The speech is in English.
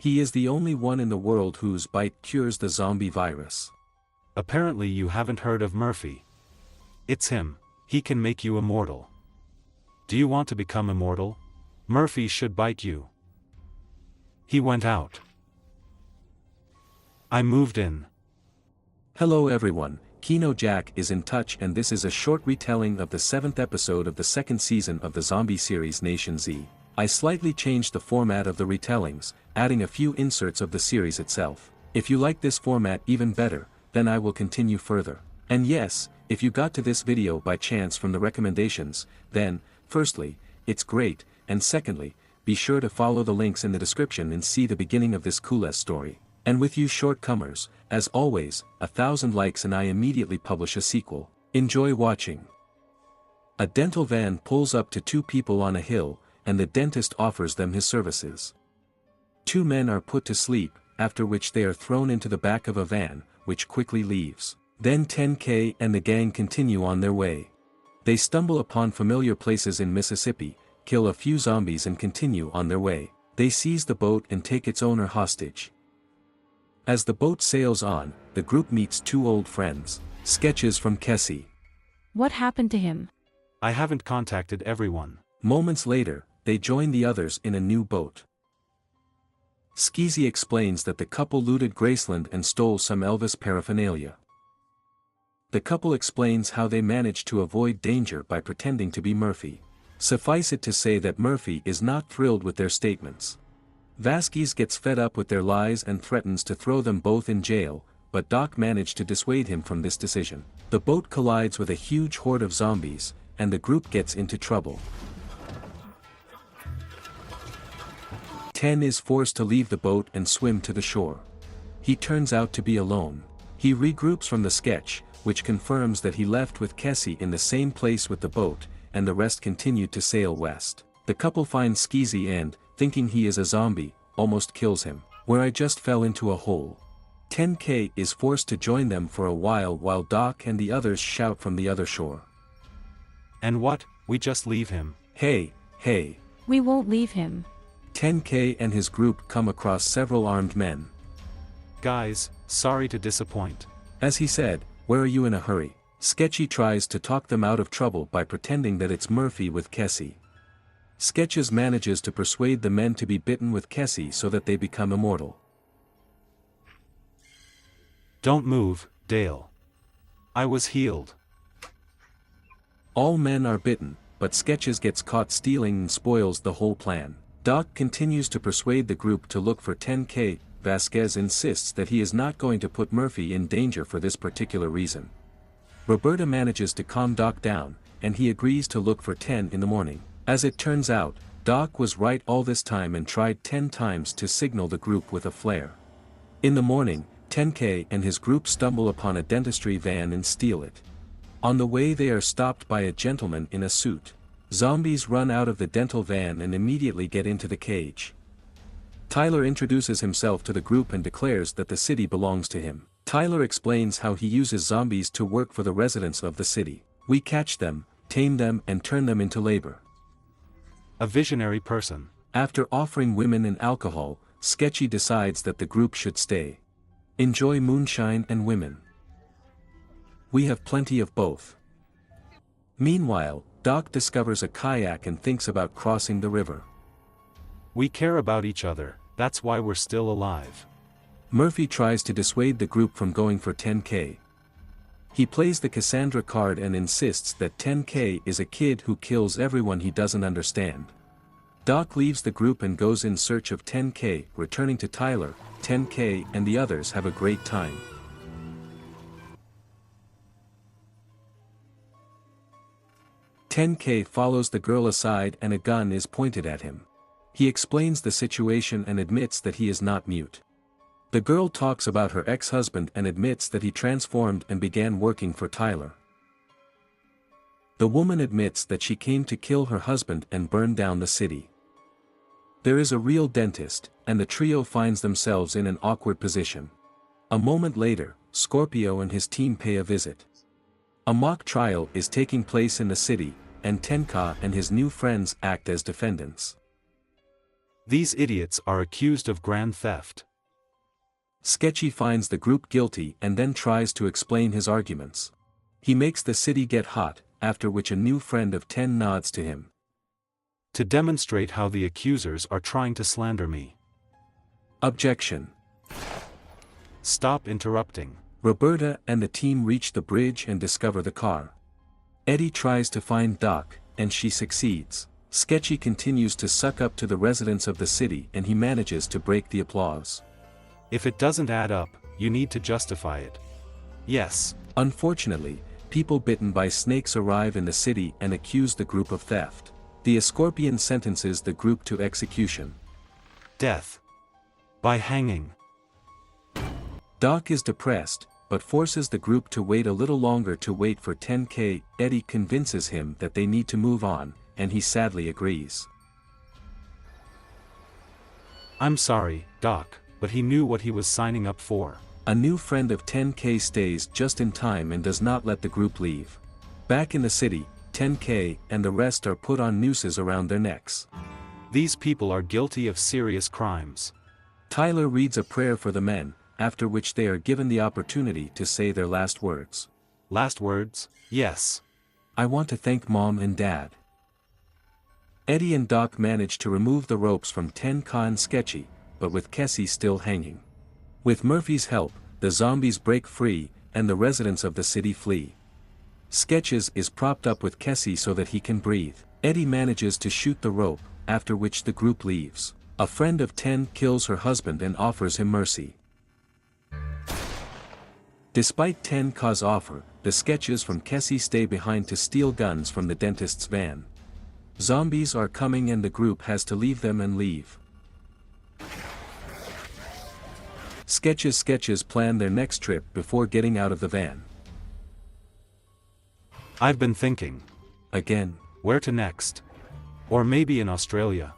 He is the only one in the world whose bite cures the zombie virus. Apparently you haven't heard of Murphy. It's him. He can make you immortal. Do you want to become immortal? Murphy should bite you. He went out. I moved in. Hello everyone, Kino Jack is in touch, and this is a short retelling of the 7th episode of the 2nd season of the zombie series Nation Z. I slightly changed the format of the retellings, adding a few inserts of the series itself. If you like this format even better, then I will continue further. And yes, if you got to this video by chance from the recommendations, then, firstly, it's great, and secondly, be sure to follow the links in the description and see the beginning of this coolest story. And with you shortcomers, as always, 1,000 likes and I immediately publish a sequel. Enjoy watching. A dental van pulls up to two people on a hill, and the dentist offers them his services. Two men are put to sleep, after which they are thrown into the back of a van, which quickly leaves. Then 10K and the gang continue on their way. They stumble upon familiar places in Mississippi, kill a few zombies and continue on their way. They seize the boat and take its owner hostage. As the boat sails on, the group meets two old friends. Sketches from Kessie. What happened to him? I haven't contacted everyone. Moments later, they join the others in a new boat. Skeezy explains that the couple looted Graceland and stole some Elvis paraphernalia. The couple explains how they managed to avoid danger by pretending to be Murphy. Suffice it to say that Murphy is not thrilled with their statements. Vasquez gets fed up with their lies and threatens to throw them both in jail, but Doc managed to dissuade him from this decision. The boat collides with a huge horde of zombies, and the group gets into trouble. 10 is forced to leave the boat and swim to the shore. He turns out to be alone. He regroups from the sketch, which confirms that he left with Kessie in the same place with the boat, and the rest continued to sail west. The couple finds Skeezy and, thinking he is a zombie, almost kills him. Where I just fell into a hole. 10K is forced to join them for a while Doc and the others shout from the other shore. And what, we just leave him? Hey. We won't leave him. 10K and his group come across several armed men. Guys, sorry to disappoint. As he said, where are you in a hurry? Sketchy tries to talk them out of trouble by pretending that it's Murphy with Kessie. Sketches manages to persuade the men to be bitten with Kessie so that they become immortal. Don't move, Dale. I was healed. All men are bitten, but Sketches gets caught stealing and spoils the whole plan. Doc continues to persuade the group to look for 10K. Vasquez insists that he is not going to put Murphy in danger for this particular reason. Roberta manages to calm Doc down, and he agrees to look for 10 in the morning. As it turns out, Doc was right all this time and tried 10 times to signal the group with a flare. In the morning, 10K and his group stumble upon a dentistry van and steal it. On the way they are stopped by a gentleman in a suit. Zombies run out of the dental van and immediately get into the cage. Tyler introduces himself to the group and declares that the city belongs to him. Tyler explains how he uses zombies to work for the residents of the city. We catch them, tame them and turn them into labor. A visionary person. After offering women and alcohol, Sketchy decides that the group should stay. Enjoy moonshine and women. We have plenty of both. Meanwhile, Doc discovers a kayak and thinks about crossing the river. We care about each other, that's why we're still alive. Murphy tries to dissuade the group from going for 10K. He plays the Cassandra card and insists that 10K is a kid who kills everyone he doesn't understand. Doc leaves the group and goes in search of 10K, returning to Tyler. 10K and the others have a great time. "10K follows the girl aside and a gun is pointed at him. He explains the situation and admits that he is not mute. The girl talks about her ex-husband and admits that he transformed and began working for Tyler. The woman admits that she came to kill her husband and burn down the city. There is a real dentist, and the trio finds themselves in an awkward position. A moment later, Scorpio and his team pay a visit. A mock trial is taking place in the city, and Tenka and his new friends act as defendants. These idiots are accused of grand theft. Sketchy finds the group guilty and then tries to explain his arguments. He makes the city get hot, after which a new friend of 10 nods to him. To demonstrate how the accusers are trying to slander me. Objection. Stop interrupting. Roberta and the team reach the bridge and discover the car. Eddie tries to find Doc, and she succeeds. Sketchy continues to suck up to the residents of the city and he manages to break the applause. If it doesn't add up, you need to justify it. Yes. Unfortunately, people bitten by snakes arrive in the city and accuse the group of theft. The Escorpion sentences the group to execution. Death. By hanging. Doc is depressed, but forces the group to wait a little longer to wait for 10K. Eddie convinces him that they need to move on, and he sadly agrees. I'm sorry, Doc, but he knew what he was signing up for. A new friend of 10K stays just in time and does not let the group leave. Back in the city, 10K and the rest are put on nooses around their necks. These people are guilty of serious crimes. Tyler reads a prayer for the men, after which they are given the opportunity to say their last words. Last words? Yes. I want to thank Mom and Dad. Eddie and Doc manage to remove the ropes from 10K and Sketchy, but with Kessie still hanging. With Murphy's help, the zombies break free, and the residents of the city flee. Sketches is propped up with Kessie so that he can breathe. Eddie manages to shoot the rope, after which the group leaves. A friend of 10 kills her husband and offers him mercy. Despite 10K's offer, the Sketches from Kessie stay behind to steal guns from the dentist's van. Zombies are coming and the group has to leave them and leave. Sketches plan their next trip before getting out of the van. I've been thinking. Again. Where to next? Or maybe in Australia.